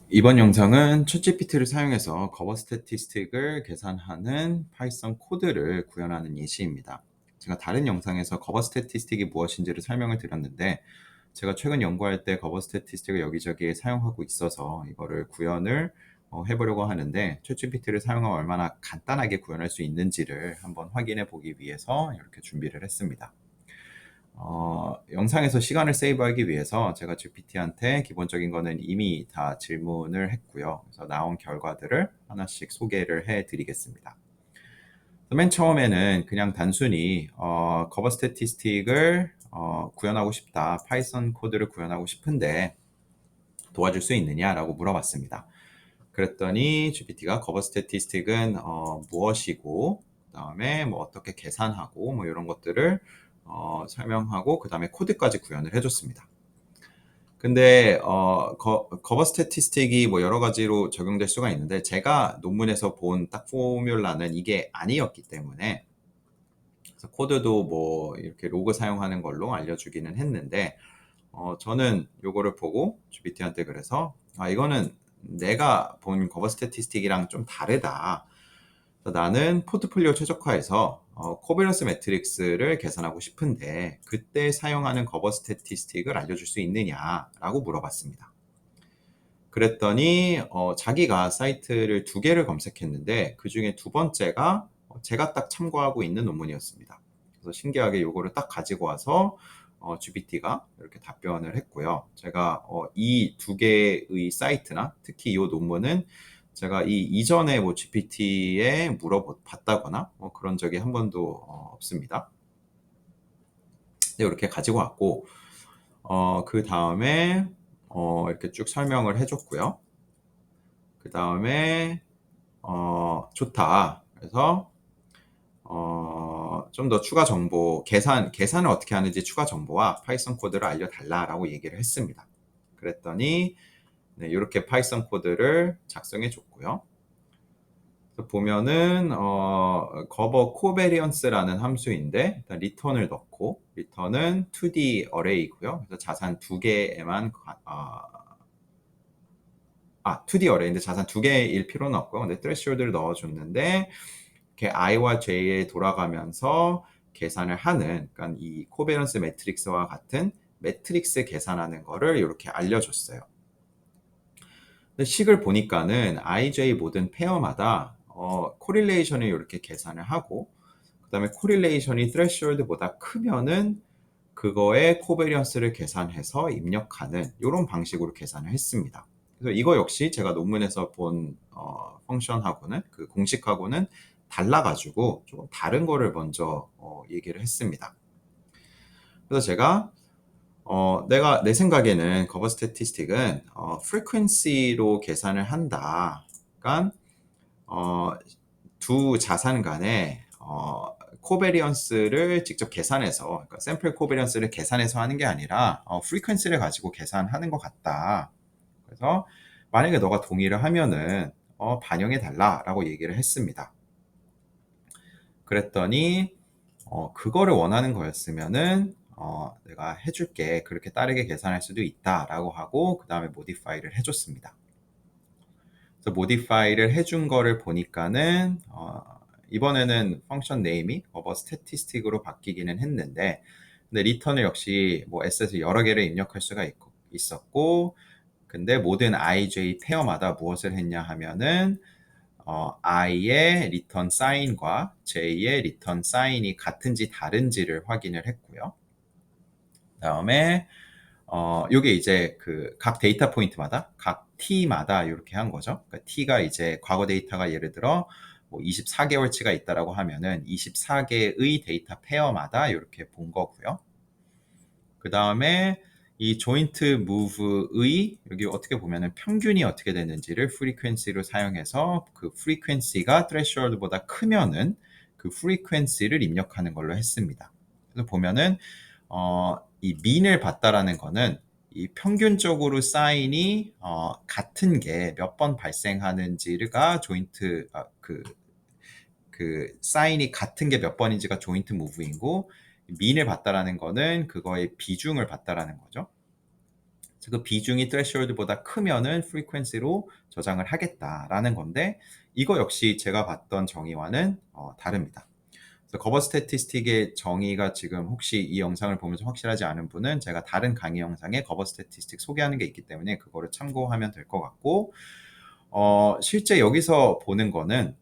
이번 영상은 챗GPT를 사용해서 커버 스태티스틱을 계산하는 파이썬 코드를 구현하는 예시입니다. 제가 다른 영상에서 커버 스태티스틱이 무엇인지를 설명을 드렸는데, 제가 최근 연구할 때 커버 스태티스틱을 여기저기 사용하고 있어서 이거를 구현을 해보려고 하는데, 챗GPT를 사용하면 얼마나 간단하게 구현할 수 있는지를 한번 확인해 보기 위해서 이렇게 준비를 했습니다. 영상에서 시간을 세이브하기 위해서 제가 GPT한테 기본적인 거는 이미 다 질문을 했고요. 그래서 나온 결과들을 하나씩 소개를 해 드리겠습니다. 맨 처음에는 그냥 단순히 커버 스태티스틱을 구현하고 싶다, 파이썬 코드를 구현하고 싶은데 도와줄 수 있느냐라고 물어봤습니다. 그랬더니 GPT가 커버 스태티스틱은 무엇이고, 그다음에 뭐 어떻게 계산하고 뭐 이런 것들을 설명하고 그다음에 코드까지 구현을 해줬습니다. 근데 커버 스태티스틱이 뭐 여러 가지로 적용될 수가 있는데, 제가 논문에서 본 딱 포뮬라는 이게 아니었기 때문에, 그래서 코드도 뭐 이렇게 로그 사용하는 걸로 알려주기는 했는데, 저는 요거를 보고 GPT한테 그래서 이거는 내가 본 커버 스태티스틱이랑 좀 다르다. 그래서 나는 포트폴리오 최적화에서 코베런스 매트릭스를 계산하고 싶은데 그때 사용하는 커버 스태티스틱을 알려줄 수 있느냐라고 물어봤습니다. 그랬더니 자기가 사이트를 두 개를 검색했는데 그 중에 두 번째가 제가 딱 참고하고 있는 논문이었습니다. 그래서 신기하게 이거를 딱 가지고 와서 GPT가 이렇게 답변을 했고요. 제가 이 두 개의 사이트나 특히 이 논문은 제가 이 이전에 뭐 GPT에 물어봤다거나 뭐 그런 적이 한 번도 없습니다. 네, 이렇게 가지고 왔고, 그 다음에 이렇게 쭉 설명을 해줬고요. 그 다음에 좋다. 그래서 좀 더 추가 정보, 계산을 어떻게 하는지 추가 정보와 파이썬 코드를 알려달라라고 얘기를 했습니다. 그랬더니 네, 이렇게 파이썬 코드를 작성해 줬고요. 보면은 cover covariance라는 함수인데 일단 리턴을 넣고, 리턴은 2D 어레이고요. 그래서 자산 두 개에만 2D 어레이인데 자산 두 개일 필요는 없고요. 근데 threshold를 넣어줬는데 이렇게 i와 j에 돌아가면서 계산을 하는, 그러니까 이 코베런스 매트릭스와 같은 매트릭스 계산하는 거를 이렇게 알려줬어요. 근데 식을 보니까는 IJ 모든 페어마다 코릴레이션을 이렇게 계산을 하고, 그 다음에 코릴레이션이 threshold보다 크면은 그거의 코베리언스를 계산해서 입력하는 이런 방식으로 계산을 했습니다. 그래서 이거 역시 제가 논문에서 본 펑션하고는, 그 공식하고는 달라가지고 조금 다른 거를 먼저 얘기를 했습니다. 그래서 제가 내가 내 생각에는 커버 스태티스틱은 frequency로 계산을 한다. 그러니까 어, 두 자산 간의 코베리언스를 직접 계산해서, 그러니까 샘플 코베리언스를 계산해서 하는 게 아니라 프리퀀시를 가지고 계산하는 것 같다. 그래서 만약에 너가 동의를 하면은 반영해 달라라고 얘기를 했습니다. 그랬더니 그거를 원하는 거였으면은 내가 해줄게, 그렇게 빠르게 계산할 수도 있다라고 하고 그 다음에 모디파이를 해줬습니다. 그래서 모디파이를 해준 거를 보니까는 이번에는 펑션 네임이 어버 스태티스틱으로 바뀌기는 했는데, 근데 리턴을 역시 뭐 S에서 여러 개를 입력할 수가 있었고, 근데 모든 IJ 페어마다 무엇을 했냐 하면은 i의 리턴 사인과 j의 리턴 사인이 같은지 다른지를 확인을 했고요. 그다음에 요게 이제 그 각 데이터 포인트마다 각 t마다 이렇게 한 거죠. 그러니까 t가 이제 과거 데이터가 예를 들어 뭐 24개월치가 있다라고 하면은 24개의 데이터 페어마다 이렇게 본 거고요. 그 다음에 이 조인트 무브의 여기 어떻게 보면은 평균이 어떻게 되는지를 프리퀀시로 사용해서 그 프리퀀시가 threshold보다 크면은 그 프리퀀시를 입력하는 걸로 했습니다. 그래서 보면은 이 mean을 봤다라는 거는 이 평균적으로 사인이 같은 게 몇 번 발생하는지가 조인트 그 사인이 같은 게 몇 번인지가 조인트 무브이고, mean을 봤다라는 거는 그거의 비중을 봤다라는 거죠. 그래서 그 비중이 threshold보다 크면은 frequency로 저장을 하겠다라는 건데 이거 역시 제가 봤던 정의와는 다릅니다. 그래서 거버 스태티스틱의 정의가 지금 혹시 이 영상을 보면서 확실하지 않은 분은 제가 다른 강의 영상에 거버 스태티스틱 소개하는 게 있기 때문에 그거를 참고하면 될 것 같고 실제 여기서 보는 거는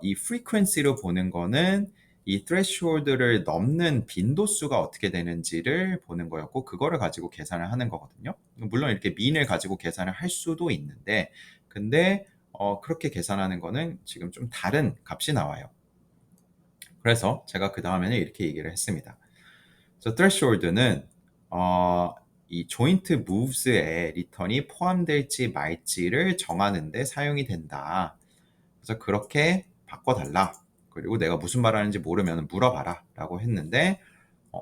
이 frequency로 보는 거는 이 threshold를 넘는 빈도수가 어떻게 되는지를 보는 거였고 그거를 가지고 계산을 하는 거거든요. 물론 이렇게 mean을 가지고 계산을 할 수도 있는데 근데 그렇게 계산하는 거는 지금 좀 다른 값이 나와요. 그래서 제가 그 다음에는 이렇게 얘기를 했습니다. 그래서 threshold는 이 joint moves에 리턴이 포함될지 말지를 정하는 데 사용이 된다. 그래서 그렇게 바꿔달라. 그리고 내가 무슨 말 하는지 모르면 물어봐라 라고 했는데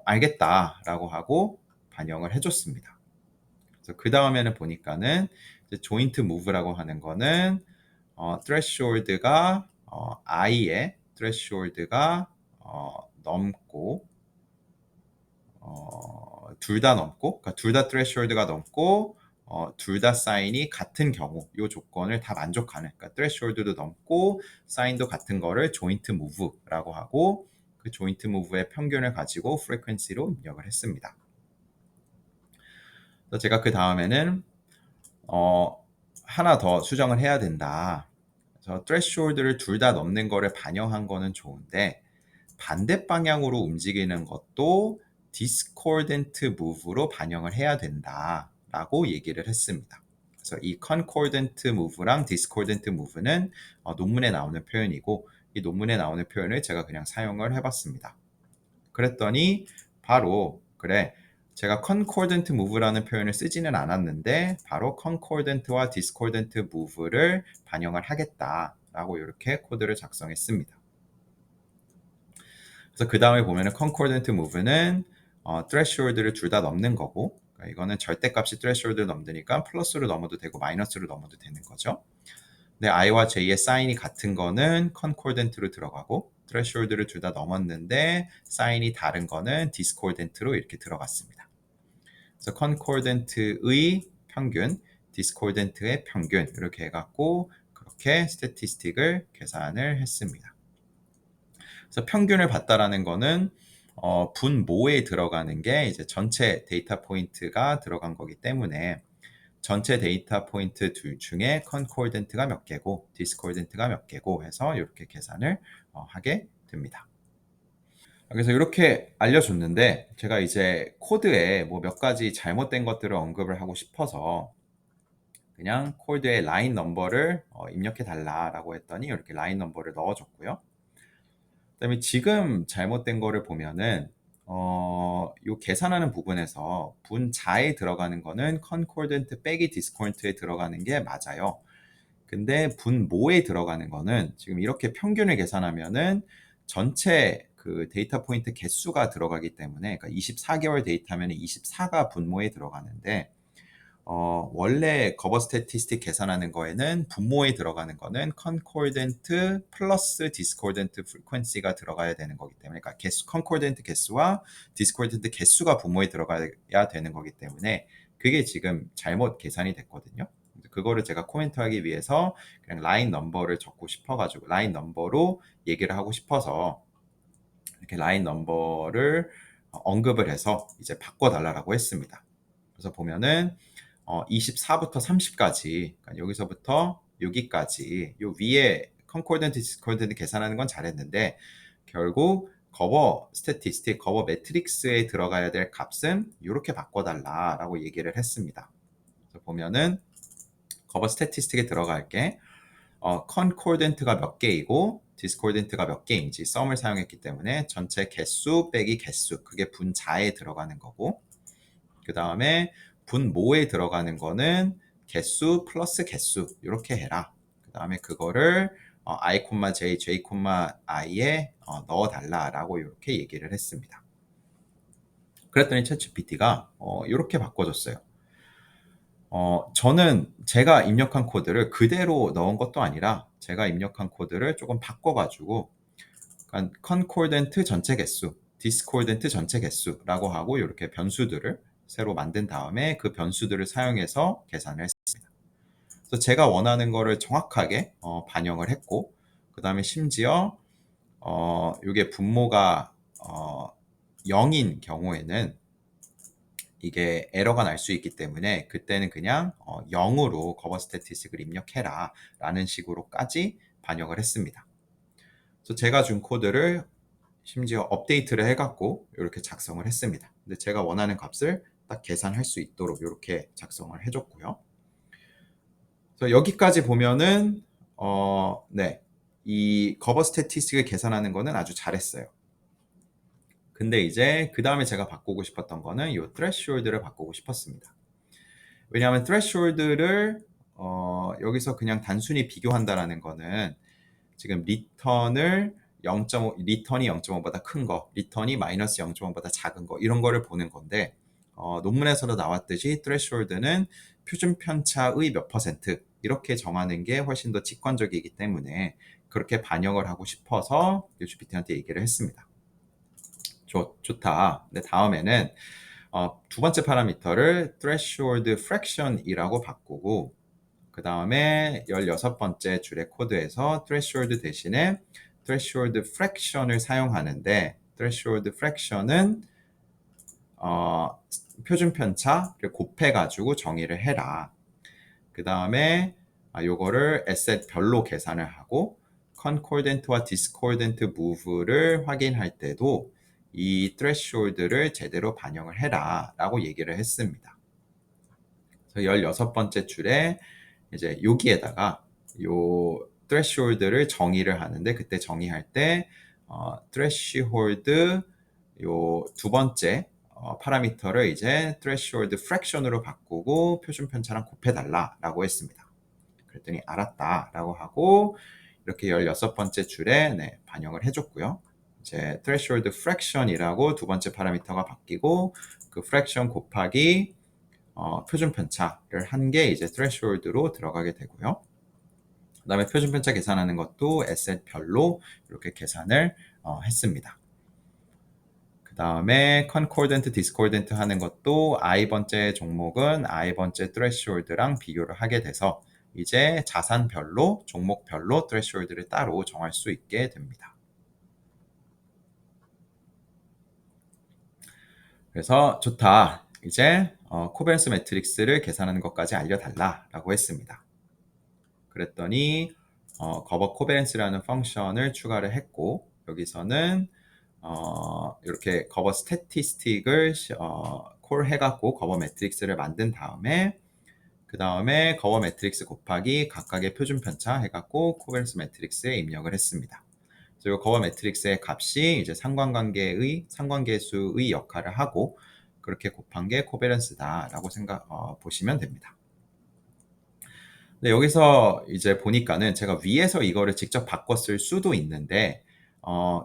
알겠다 라고 하고 반영을 해줬습니다. 그래서 그 다음에는 보니까는 joint move라고 하는 거는 threshold가 i의 threshold가 넘고 둘 다 넘고 그러니까 둘 다 threshold가 넘고 둘 다 사인이 같은 경우 이 조건을 다 만족하는 그러니까 threshold도 넘고 사인도 같은 거를 joint move라고 하고 그 joint move의 평균을 가지고 frequency로 입력을 했습니다. 그래서 제가 그 다음에는 하나 더 수정을 해야 된다. 그래서 threshold를 둘 다 넘는 거를 반영한 거는 좋은데 반대 방향으로 움직이는 것도 discordant move로 반영을 해야 된다라고 얘기를 했습니다. 그래서 이 concordant move랑 discordant move는 논문에 나오는 표현이고 이 논문에 나오는 표현을 제가 그냥 사용을 해봤습니다. 그랬더니 바로 그래 제가 concordant move라는 표현을 쓰지는 않았는데 바로 concordant와 discordant move를 반영을 하겠다라고 이렇게 코드를 작성했습니다. 그래서 그 다음에 보면은 concordant move는 threshold를 둘 다 넘는 거고 그러니까 이거는 절대값이 threshold를 넘으니까 플러스로 넘어도 되고 마이너스로 넘어도 되는 거죠. 근데 i와 j의 사인이 같은 거는 concordant로 들어가고 threshold를 둘 다 넘었는데 사인이 다른 거는 discordant로 이렇게 들어갔습니다. 그래서 concordant의 평균, discordant의 평균 이렇게 해갖고 그렇게 statistic을 계산을 했습니다. 그래서 평균을 봤다라는 거는 분모에 들어가는 게 이제 전체 데이터 포인트가 들어간 거기 때문에 전체 데이터 포인트 둘 중에 concordant가 몇 개고 discordant가 몇 개고 해서 이렇게 계산을 하게 됩니다. 그래서 이렇게 알려줬는데 제가 이제 코드에 뭐 몇 가지 잘못된 것들을 언급을 하고 싶어서 그냥 코드에 라인 넘버를 입력해 달라라고 했더니 이렇게 라인 넘버를 넣어줬고요. 그다음에 지금 잘못된 거를 보면은 요 계산하는 부분에서 분자에 들어가는 거는 concordant 빼기 discordant에 들어가는 게 맞아요. 근데 분모에 들어가는 거는 지금 이렇게 평균을 계산하면은 전체 그 데이터 포인트 개수가 들어가기 때문에 그러니까 24개월 데이터면 24가 분모에 들어가는데 원래 거버 스태티스틱 계산하는 거에는 분모에 들어가는 거는 concordant 플러스 discordant frequency가 들어가야 되는 거기 때문에 그러니까 concordant 개수와 discordant 개수가 분모에 들어가야 되는 거기 때문에 그게 지금 잘못 계산이 됐거든요. 그거를 제가 코멘트하기 위해서 그냥 라인 넘버를 적고 싶어가지고 라인 넘버로 얘기를 하고 싶어서 이렇게 라인 넘버를 언급을 해서 이제 바꿔달라고 했습니다. 그래서 보면은 24부터 30까지 그러니까 여기서부터 여기까지 요 위에 concordant, discordant 계산하는 건 잘했는데 결국 cover statistic, cover matrix에 들어가야 될 값은 이렇게 바꿔달라라고 얘기를 했습니다. 그래서 보면은 cover statistic에 들어갈 게 concordant가 몇 개이고 discordant가 몇 개인지 sum을 사용했기 때문에 전체 개수 빼기 개수 그게 분자에 들어가는 거고 그 다음에 분모에 들어가는 거는 개수 플러스 개수 이렇게 해라. 그 다음에 그거를 i, j, j, i에 넣어달라라고 이렇게 얘기를 했습니다. 그랬더니 챗GPT가 이렇게 바꿔줬어요. 저는 제가 입력한 코드를 그대로 넣은 것도 아니라 제가 입력한 코드를 조금 바꿔가지고 concordant 전체 개수, discordant 전체 개수라고 하고 이렇게 변수들을 새로 만든 다음에 그 변수들을 사용해서 계산을 했습니다. 그래서 제가 원하는 거를 정확하게 반영을 했고, 그 다음에 심지어 이게 분모가 0인 경우에는 이게 에러가 날 수 있기 때문에 그때는 그냥 0으로 cover statistic을 입력해라 라는 식으로까지 반영을 했습니다. 그래서 제가 준 코드를 심지어 업데이트를 해갖고 이렇게 작성을 했습니다. 근데 제가 원하는 값을 딱 계산할 수 있도록 이렇게 작성을 해줬고요. 그래서 여기까지 보면은 네, 이 cover statistic을 계산하는 거는 아주 잘했어요. 근데 이제 그 다음에 제가 바꾸고 싶었던 거는 이 threshold를 바꾸고 싶었습니다. 왜냐하면 threshold를 여기서 그냥 단순히 비교한다라는 거는 지금 리턴을 0.5, 리턴이 0.5보다 큰 거, 리턴이 마이너스 0.5보다 작은 거 이런 거를 보는 건데 논문에서도 나왔듯이 threshold는 표준 편차의 몇 퍼센트 이렇게 정하는 게 훨씬 더 직관적이기 때문에 그렇게 반영을 하고 싶어서 UGPT한테 얘기를 했습니다. 좋다. 근데 다음에는 두 번째 파라미터를 threshold fraction이라고 바꾸고 그 다음에 16번째 줄의 코드에서 threshold 대신에 threshold fraction을 사용하는데 threshold fraction은 표준 편차를 곱해가지고 정의를 해라. 그 다음에 요거를 asset 별로 계산을 하고 concordant와 discordant move를 확인할 때도 이 threshold를 제대로 반영을 해라 라고 얘기를 했습니다. 그래서 16번째 줄에 이제 여기에다가 요 threshold를 정의를 하는데 그때 정의할 때 threshold 요 두 번째 파라미터를 이제 threshold fraction으로 바꾸고 표준 편차랑 곱해달라 라고 했습니다. 그랬더니 알았다 라고 하고 이렇게 16번째 줄에 네, 반영을 해줬고요. 이제 threshold fraction이라고 두 번째 파라미터가 바뀌고 그 fraction 곱하기 표준 편차를 한 게 이제 threshold로 들어가게 되고요. 그 다음에 표준 편차 계산하는 것도 asset 별로 이렇게 계산을 했습니다. 그 다음에 concordant, discordant 하는 것도 i번째 종목은 i번째 threshold랑 비교를 하게 돼서 이제 자산별로, 종목별로 threshold를 따로 정할 수 있게 됩니다. 그래서 좋다. 이제 코베런스 매트릭스를 계산하는 것까지 알려달라 라고 했습니다. 그랬더니 cover covariance라는 펑션을 추가를 했고 여기서는 이렇게 cover statistic을 콜 해갖고 cover 매트릭스를 만든 다음에 그 다음에 cover 매트릭스 곱하기 각각의 표준 편차 해갖고 코베런스 매트릭스에 입력을 했습니다. 그래서 이 cover 매트릭스의 값이 이제 상관계수의 역할을 하고 그렇게 곱한 게 코베런스다라고 보시면 됩니다. 근데 여기서 이제 보니까는 제가 위에서 이거를 직접 바꿨을 수도 있는데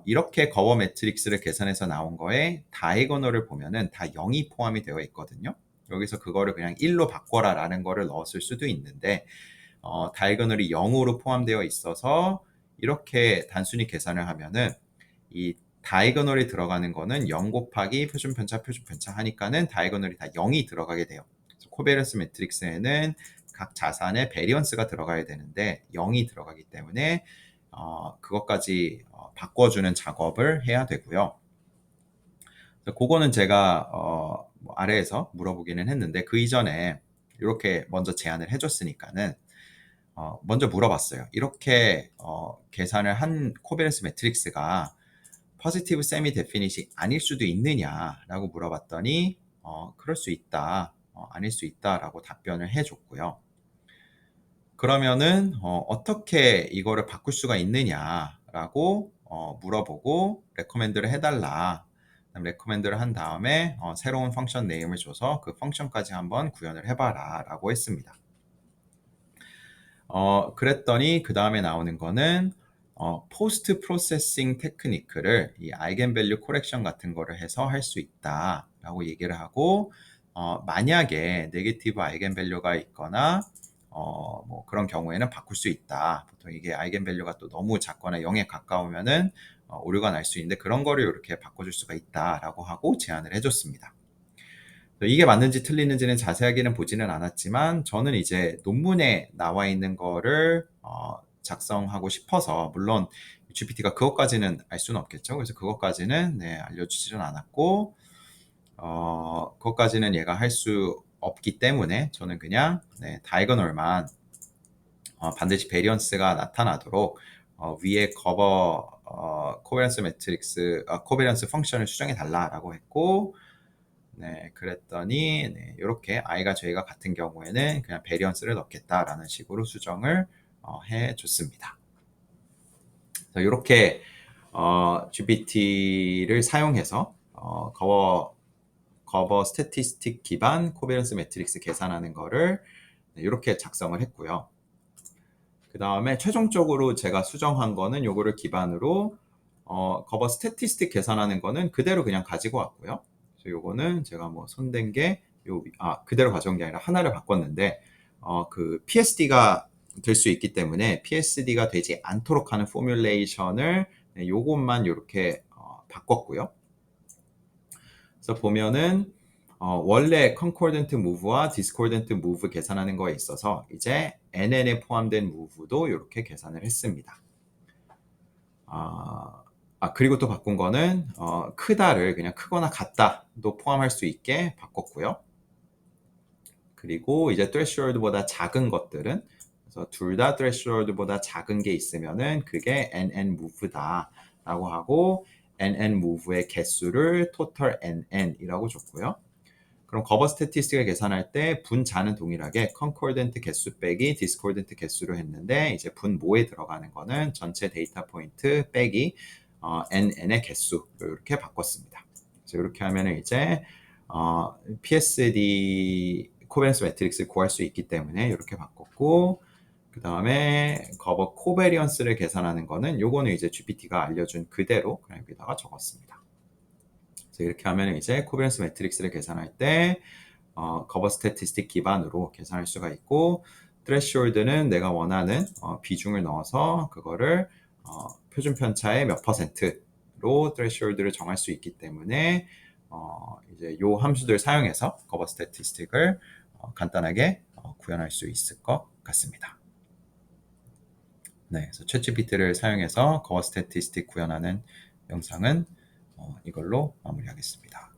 이렇게 거버 매트릭스를 계산해서 나온 거에 다이거널을 보면은 다 0이 포함이 되어 있거든요. 여기서 그거를 그냥 1로 바꿔라 라는 거를 넣었을 수도 있는데 다이거널이 0으로 포함되어 있어서 이렇게 단순히 계산을 하면은 이 다이거널이 들어가는 거는 0 곱하기 표준 편차 하니까는 다이거널이 다 0이 들어가게 돼요. 코베런스 매트릭스에는 각 자산의 베리언스가 들어가야 되는데 0이 들어가기 때문에 그것까지 바꿔주는 작업을 해야 되고요. 그거는 제가 뭐 아래에서 물어보기는 했는데 그 이전에 이렇게 먼저 제안을 해줬으니까는 먼저 물어봤어요. 이렇게 계산을 한 코베런스 매트릭스가 포지티브 세미 데피닛이 아닐 수도 있느냐라고 물어봤더니 그럴 수 있다, 아닐 수 있다라고 답변을 해줬고요. 그러면은 어떻게 이거를 바꿀 수가 있느냐라고 물어보고 레코멘드를 해달라. 레코멘드를 한 다음에 새로운 펑션 네임을 줘서 그 펑션까지 한번 구현을 해봐라 라고 했습니다. 그랬더니 그 다음에 나오는 거는 포스트 프로세싱 테크니크를 이 아이겐밸류 코렉션 같은 거를 해서 할 수 있다 라고 얘기를 하고 만약에 네게티브 아이겐밸류가 있거나 뭐 그런 경우에는 바꿀 수 있다. 보통 이게 아이겐밸류가 또 너무 작거나 0에 가까우면은 오류가 날 수 있는데 그런 거를 이렇게 바꿔줄 수가 있다라고 하고 제안을 해줬습니다. 이게 맞는지 틀리는지는 자세하게는 보지는 않았지만 저는 이제 논문에 나와 있는 거를 작성하고 싶어서 물론 GPT가 그것까지는 알 수는 없겠죠. 그래서 그것까지는 네, 알려주지는 않았고 그것까지는 얘가 할 수 없기 때문에 저는 그냥 네, 다이거널만 반드시 베리언스가 나타나도록 위에 코베런스 매트릭스 코베런스 펑션을 수정해 달라라고 했고 네, 그랬더니 네, 이렇게 i가 j가 같은 경우에는 그냥 베리언스를 넣겠다라는 식으로 수정을 해줬습니다. 이렇게 GPT를 사용해서 커버 스태티스틱 기반 코베런스 매트릭스 계산하는 거를 이렇게 작성을 했고요. 그 다음에 최종적으로 제가 수정한 거는 요거를 기반으로 커버 스태티스틱 계산하는 거는 그대로 그냥 가지고 왔고요. 그래서 요거는 제가 뭐 손댄 게 그대로 가져온 게 아니라 하나를 바꿨는데 그 PSD가 될 수 있기 때문에 PSD가 되지 않도록 하는 포뮬레이션을 요것만 이렇게 바꿨고요. 그래서 보면은 원래 concordant move와 discordant move 계산하는 거에 있어서 이제 NN에 포함된 move도 이렇게 계산을 했습니다. 그리고 또 바꾼 거는 크다를 그냥 크거나 같다도 포함할 수 있게 바꿨고요. 그리고 이제 threshold보다 작은 것들은 그래서 둘 다 threshold보다 작은 게 있으면은 그게 NN move다라고 하고 NN move의 개수를 total NN이라고 줬고요. 그럼 커버 스태티스틱을 계산할 때 분자는 동일하게 concordant 개수 빼기 discordant 개수로 했는데 이제 분모에 들어가는 거는 전체 데이터 포인트 빼기 NN의 개수 이렇게 바꿨습니다. 그래서 이렇게 하면은 이제 PSD 코베런스 매트릭스를 구할 수 있기 때문에 이렇게 바꿨고 그 다음에 커버 코베리언스를 계산하는 거는 요거는 이제 GPT가 알려준 그대로 그냥 여기다가 적었습니다. 그래서 이렇게 하면 이제 코베런스 매트릭스를 계산할 때 커버 스태티스틱 기반으로 계산할 수가 있고 threshold는 내가 원하는 비중을 넣어서 그거를 표준 편차의 몇 %로 threshold를 정할 수 있기 때문에 이제 요 함수들 사용해서 커버 스태티스틱을 간단하게 구현할 수 있을 것 같습니다. 네, 그래서 챗GPT를 사용해서 커버 스태티스틱 구현하는 영상은 이걸로 마무리하겠습니다.